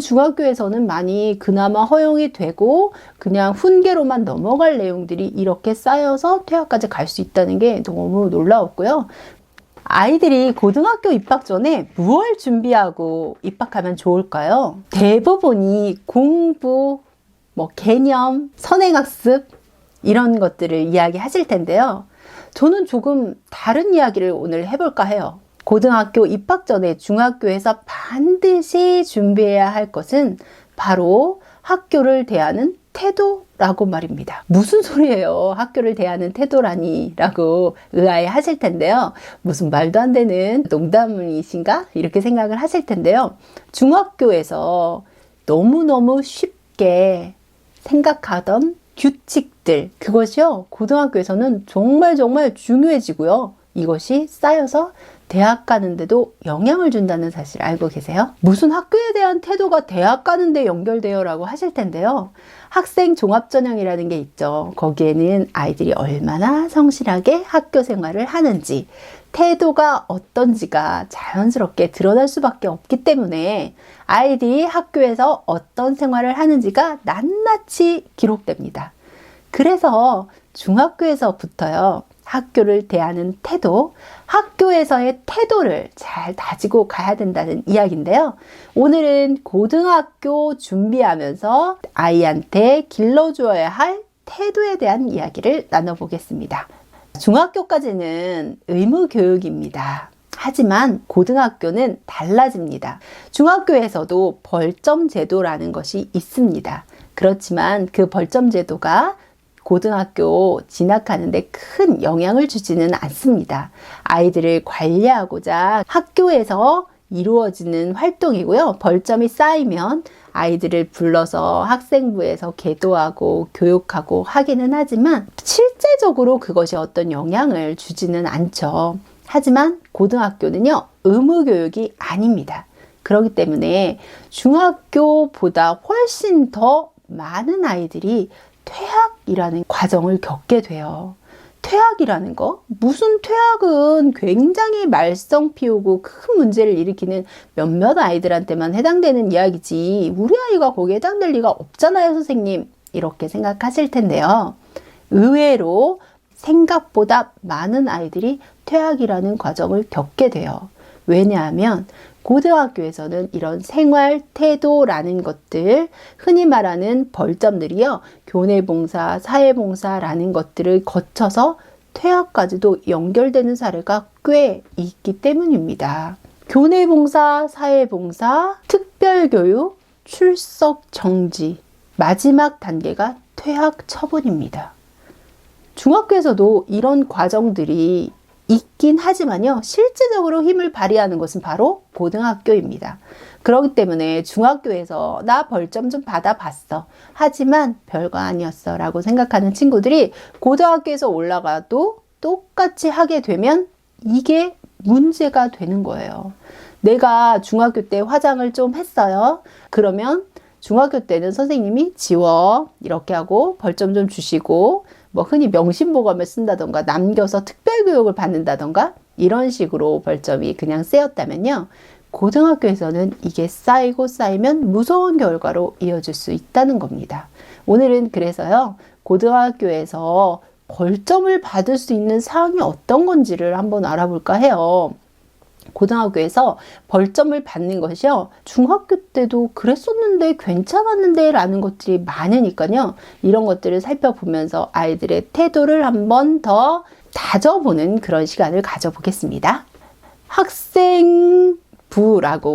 중학교에서는 많이 그나마 허용이 되고 그냥 훈계로만 넘어갈 내용들이 이렇게 쌓여서 퇴학까지 갈 수 있다는 게 너무 놀라웠고요. 아이들이 고등학교 입학 전에 무엇을 준비하고 입학하면 좋을까요? 대부분이 공부, 개념, 선행학습 이런 것들을 이야기하실 텐데요. 저는 조금 다른 이야기를 오늘 해볼까 해요. 고등학교 입학 전에 중학교에서 반드시 준비해야 할 것은 바로 학교를 대하는 태도라고 말입니다. 무슨 소리예요? 학교를 대하는 태도라니? 라고 의아해 하실 텐데요. 무슨 말도 안 되는 농담이신가? 이렇게 생각을 하실 텐데요. 중학교에서 너무너무 쉽게 생각하던 규칙들, 그것이요, 고등학교에서는 정말 중요해지고요. 이것이 쌓여서 대학 가는데도 영향을 준다는 사실 알고 계세요? 무슨 학교에 대한 태도가 대학 가는데 연결돼요? 라고 하실 텐데요. 학생 종합전형이라는 게 있죠. 거기에는 아이들이 얼마나 성실하게 학교 생활을 하는지, 태도가 어떤지가 자연스럽게 드러날 수밖에 없기 때문에 아이들이 학교에서 어떤 생활을 하는지가 낱낱이 기록됩니다. 그래서 중학교에서부터요, 학교를 대하는 태도, 학교에서의 태도를 잘 다지고 가야 된다는 이야기인데요. 오늘은 고등학교 준비하면서 아이한테 길러주어야 할 태도에 대한 이야기를 나눠보겠습니다. 중학교까지는 의무교육입니다. 하지만 고등학교는 달라집니다. 중학교에서도 벌점 제도라는 것이 있습니다. 그렇지만 그 벌점 제도가 고등학교 진학하는데 큰 영향을 주지는 않습니다. 아이들을 관리하고자 학교에서 이루어지는 활동이고요. 벌점이 쌓이면 아이들을 불러서 학생부에서 계도하고 교육하고 하기는 하지만 실제적으로 그것이 어떤 영향을 주지는 않죠. 하지만 고등학교는요, 의무교육이 아닙니다. 그렇기 때문에 중학교보다 훨씬 더 많은 아이들이 퇴학이라는 과정을 겪게 돼요. 퇴학이라는 거? 무슨 퇴학은 굉장히 말썽 피우고 큰 문제를 일으키는 몇몇 아이들한테만 해당되는 이야기지 우리 아이가 거기에 해당될 리가 없잖아요, 선생님. 이렇게 생각하실 텐데요. 의외로 생각보다 많은 아이들이 퇴학이라는 과정을 겪게 돼요. 왜냐하면 고등학교에서는 이런 생활 태도라는 것들, 흔히 말하는 벌점들이요, 교내봉사, 사회봉사라는 것들을 거쳐서 퇴학까지도 연결되는 사례가 꽤 있기 때문입니다. 교내봉사, 사회봉사, 특별교육, 출석 정지, 마지막 단계가 퇴학 처분입니다. 중학교에서도 이런 과정들이 있긴 하지만요, 실제적으로 힘을 발휘하는 것은 바로 고등학교입니다. 그렇기 때문에 중학교에서 나 벌점 좀 받아봤어, 하지만 별거 아니었어 라고 생각하는 친구들이 고등학교에서 올라가도 똑같이 하게 되면 이게 문제가 되는 거예요. 내가 중학교 때 화장을 좀 했어요. 그러면 중학교 때는 선생님이 지워 이렇게 하고 벌점 좀 주시고, 흔히 명심보감을 쓴다던가 남겨서 특별교육을 받는다던가 이런 식으로 벌점이 그냥 쓰였다면요, 고등학교에서는 이게 쌓이고 쌓이면 무서운 결과로 이어질 수 있다는 겁니다. 오늘은 그래서요, 고등학교에서 벌점을 받을 수 있는 사항이 어떤 건지를 한번 알아볼까 해요. 고등학교에서 벌점을 받는 것이요, 중학교 때도 그랬었는데 괜찮았는데 라는 것들이 많으니까요, 이런 것들을 살펴보면서 아이들의 태도를 한번 더 다져보는 그런 시간을 가져보겠습니다. 학생부라고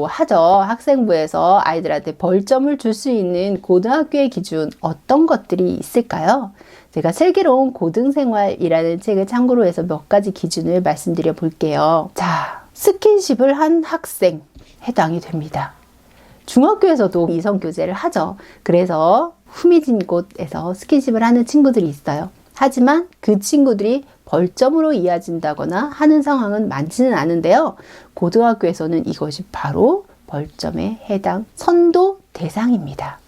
하죠. 학생부에서 아이들한테 벌점을 줄 수 있는 고등학교의 기준, 어떤 것들이 있을까요? 제가 슬기로운 고등생활이라는 책을 참고로 해서 몇 가지 기준을 말씀드려 볼게요. 자, 스킨십을 한 학생 해당이 됩니다. 중학교에서도 이성교제를 하죠. 그래서 후미진 곳에서 스킨십을 하는 친구들이 있어요. 하지만 그 친구들이 벌점으로 이어진다거나 하는 상황은 많지는 않은데요. 고등학교에서는 이것이 바로 벌점에 해당 선도 대상입니다.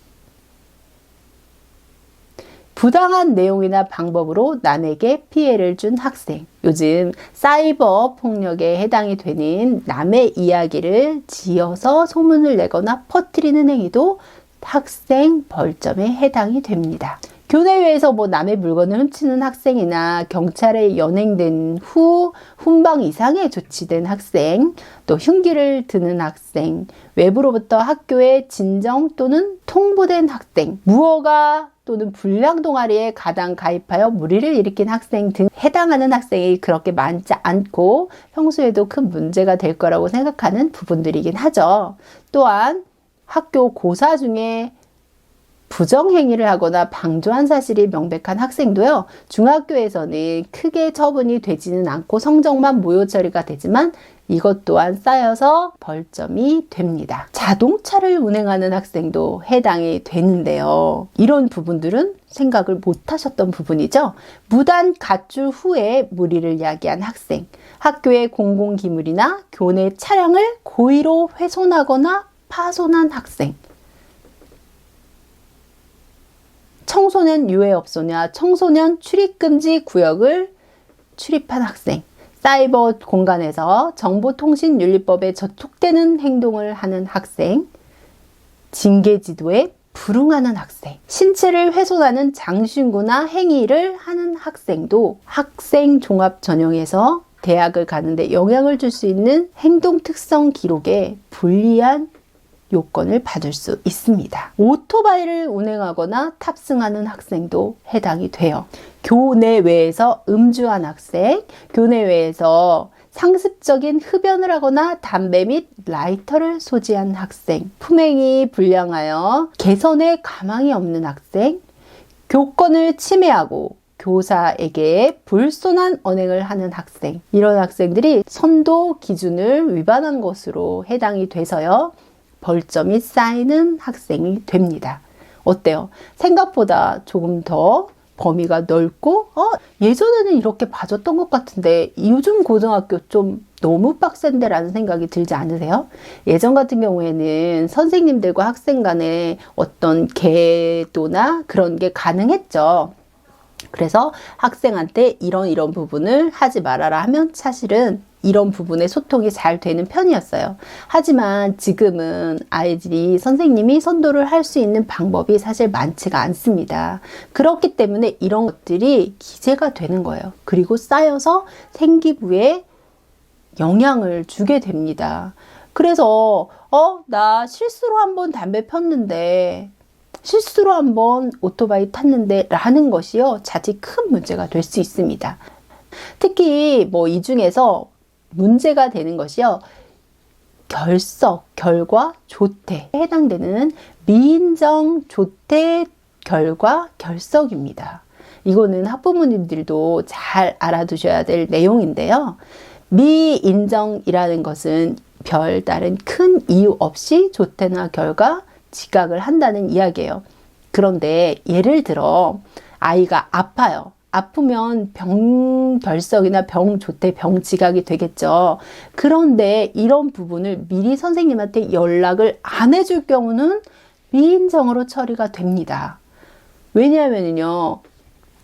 부당한 내용이나 방법으로 남에게 피해를 준 학생. 요즘 사이버 폭력에 해당이 되는 남의 이야기를 지어서 소문을 내거나 퍼뜨리는 행위도 학생 벌점에 해당이 됩니다. 교내외에서 남의 물건을 훔치는 학생이나 경찰에 연행된 후 훈방 이상의 조치된 학생, 또 흉기를 드는 학생, 외부로부터 학교에 진정 또는 통보된 학생, 무허가 또는 불량 동아리에 가당 가입하여 무리를 일으킨 학생 등 해당하는 학생이 그렇게 많지 않고 평소에도 큰 문제가 될 거라고 생각하는 부분들이긴 하죠. 또한 학교 고사 중에 부정행위를 하거나 방조한 사실이 명백한 학생도요, 중학교에서는 크게 처분이 되지는 않고 성적만 무효 처리가 되지만 이것 또한 쌓여서 벌점이 됩니다. 자동차를 운행하는 학생도 해당이 되는데요. 이런 부분들은 생각을 못 하셨던 부분이죠. 무단 가출 후에 무리를 야기한 학생, 학교의 공공기물이나 교내 차량을 고의로 훼손하거나 파손한 학생, 청소년 유해업소냐 청소년 출입금지 구역을 출입한 학생, 사이버 공간에서 정보통신윤리법에 저촉되는 행동을 하는 학생, 징계지도에 불응하는 학생, 신체를 훼손하는 장신구나 행위를 하는 학생도 학생 종합 전형에서 대학을 가는데 영향을 줄 수 있는 행동 특성 기록에 불리한 요건을 받을 수 있습니다. 오토바이를 운행하거나 탑승하는 학생도 해당이 돼요. 교내외에서 음주한 학생, 교내외에서 상습적인 흡연을 하거나 담배 및 라이터를 소지한 학생, 품행이 불량하여 개선에 가망이 없는 학생, 교권을 침해하고 교사에게 불손한 언행을 하는 학생, 이런 학생들이 선도 기준을 위반한 것으로 해당이 돼서요, 벌점이 쌓이는 학생이 됩니다. 어때요? 생각보다 조금 더 범위가 넓고 예전에는 이렇게 봐줬던 것 같은데 요즘 고등학교 좀 너무 빡센데 라는 생각이 들지 않으세요? 예전 같은 경우에는 선생님들과 학생 간의 어떤 계도나 그런 게 가능했죠. 그래서 학생한테 이런 부분을 하지 말아라 하면 사실은 이런 부분에 소통이 잘 되는 편이었어요. 하지만 지금은 아이들이 선생님이 선도를 할 수 있는 방법이 사실 많지가 않습니다. 그렇기 때문에 이런 것들이 기재가 되는 거예요. 그리고 쌓여서 생기부에 영향을 주게 됩니다. 그래서 나 실수로 한번 담배 폈는데, 실수로 한번 오토바이 탔는데 라는 것이요, 자칫 큰 문제가 될 수 있습니다. 특히 이 중에서 문제가 되는 것이요, 결석, 결과, 조퇴에 해당되는 미인정 조퇴, 결과, 결석입니다. 이거는 학부모님들도 잘 알아두셔야 될 내용인데요. 미인정이라는 것은 별다른 큰 이유 없이 조퇴나 결과, 지각을 한다는 이야기예요. 그런데 예를 들어 아이가 아파요. 아프면 병결석이나 병조퇴, 병지각이 되겠죠. 그런데 이런 부분을 미리 선생님한테 연락을 안 해줄 경우는 미인정으로 처리가 됩니다. 왜냐하면요,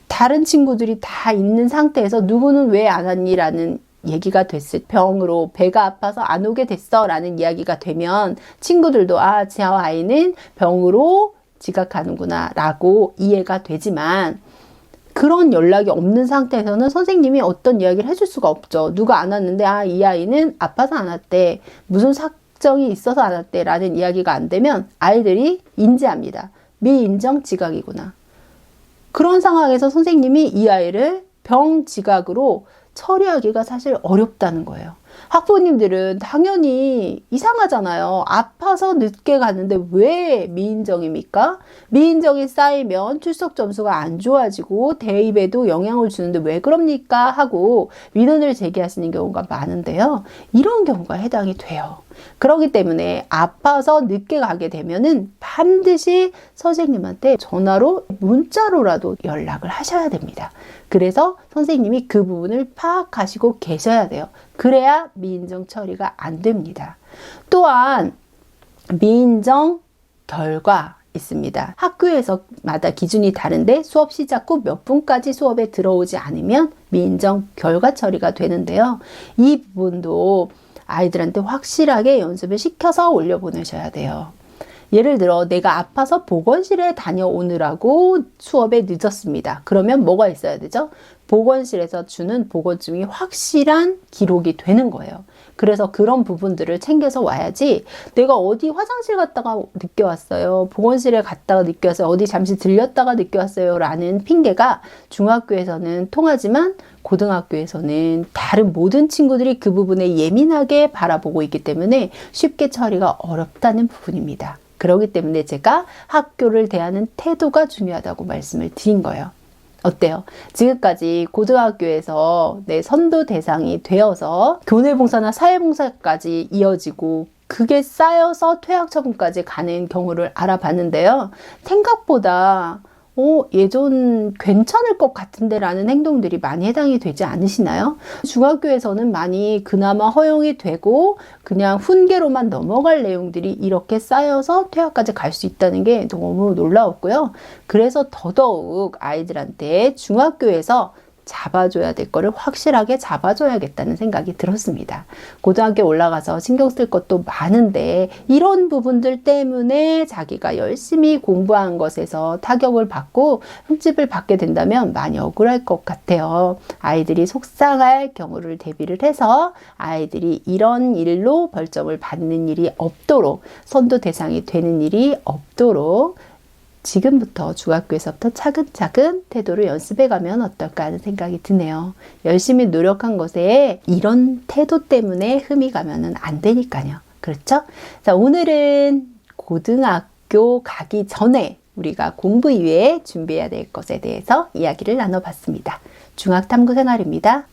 다른 친구들이 다 있는 상태에서 누구는 왜 안 왔니? 라는 얘기가 됐을 때, 병으로 배가 아파서 안 오게 됐어 라는 이야기가 되면 친구들도 저 아이는 병으로 지각하는구나 라고 이해가 되지만, 그런 연락이 없는 상태에서는 선생님이 어떤 이야기를 해줄 수가 없죠. 누가 안 왔는데 이 아이는 아파서 안 왔대, 무슨 사정이 있어서 안 왔대 라는 이야기가 안 되면 아이들이 인지합니다. 미인정 지각이구나. 그런 상황에서 선생님이 이 아이를 병지각으로 처리하기가 사실 어렵다는 거예요. 학부모님들은 당연히 이상하잖아요. 아파서 늦게 갔는데 왜 미인정입니까? 미인정이 쌓이면 출석 점수가 안 좋아지고 대입에도 영향을 주는데 왜 그럽니까? 하고 민원을 제기하시는 경우가 많은데요. 이런 경우가 해당이 돼요. 그렇기 때문에 아파서 늦게 가게 되면은 반드시 선생님한테 전화로, 문자로라도 연락을 하셔야 됩니다. 그래서 선생님이 그 부분을 파악하시고 계셔야 돼요. 그래야 미인정 처리가 안 됩니다. 또한 미인정 결과, 있습니다. 학교에서마다 기준이 다른데 수업 시작 후 몇 분까지 수업에 들어오지 않으면 미인정 결과 처리가 되는데요. 이 부분도 아이들한테 확실하게 연습을 시켜서 올려보내셔야 돼요. 예를 들어 내가 아파서 보건실에 다녀오느라고 수업에 늦었습니다. 그러면 뭐가 있어야 되죠? 보건실에서 주는 보건증이 확실한 기록이 되는 거예요. 그래서 그런 부분들을 챙겨서 와야지 내가 어디 화장실 갔다가 늦게 왔어요. 보건실에 갔다가 늦게 왔어요. 어디 잠시 들렸다가 늦게 왔어요. 라는 핑계가 중학교에서는 통하지만 고등학교에서는 다른 모든 친구들이 그 부분에 예민하게 바라보고 있기 때문에 쉽게 처리가 어렵다는 부분입니다. 그렇기 때문에 제가 학교를 대하는 태도가 중요하다고 말씀을 드린 거예요. 어때요? 지금까지 고등학교에서 내 선도 대상이 되어서 교내봉사나 사회봉사까지 이어지고 그게 쌓여서 퇴학 처분까지 가는 경우를 알아봤는데요. 생각보다 예전 괜찮을 것 같은데 라는 행동들이 많이 해당이 되지 않으시나요? 중학교에서는 많이 그나마 허용이 되고 그냥 훈계로만 넘어갈 내용들이 이렇게 쌓여서 퇴학까지 갈 수 있다는 게 너무 놀라웠고요. 그래서 더더욱 아이들한테 중학교에서 잡아줘야 될 거를 확실하게 잡아줘야겠다는 생각이 들었습니다. 고등학교 올라가서 신경 쓸 것도 많은데 이런 부분들 때문에 자기가 열심히 공부한 것에서 타격을 받고 흠집을 받게 된다면 많이 억울할 것 같아요. 아이들이 속상할 경우를 대비를 해서 아이들이 이런 일로 벌점을 받는 일이 없도록 선도 대상이 되는 일이 없도록 지금부터 중학교에서부터 차근차근 태도를 연습해가면 어떨까 하는 생각이 드네요. 열심히 노력한 것에 이런 태도 때문에 흠이 가면 안 되니까요. 그렇죠? 자, 오늘은 고등학교 가기 전에 우리가 공부 이외에 준비해야 될 것에 대해서 이야기를 나눠봤습니다. 중학탐구 생활입니다.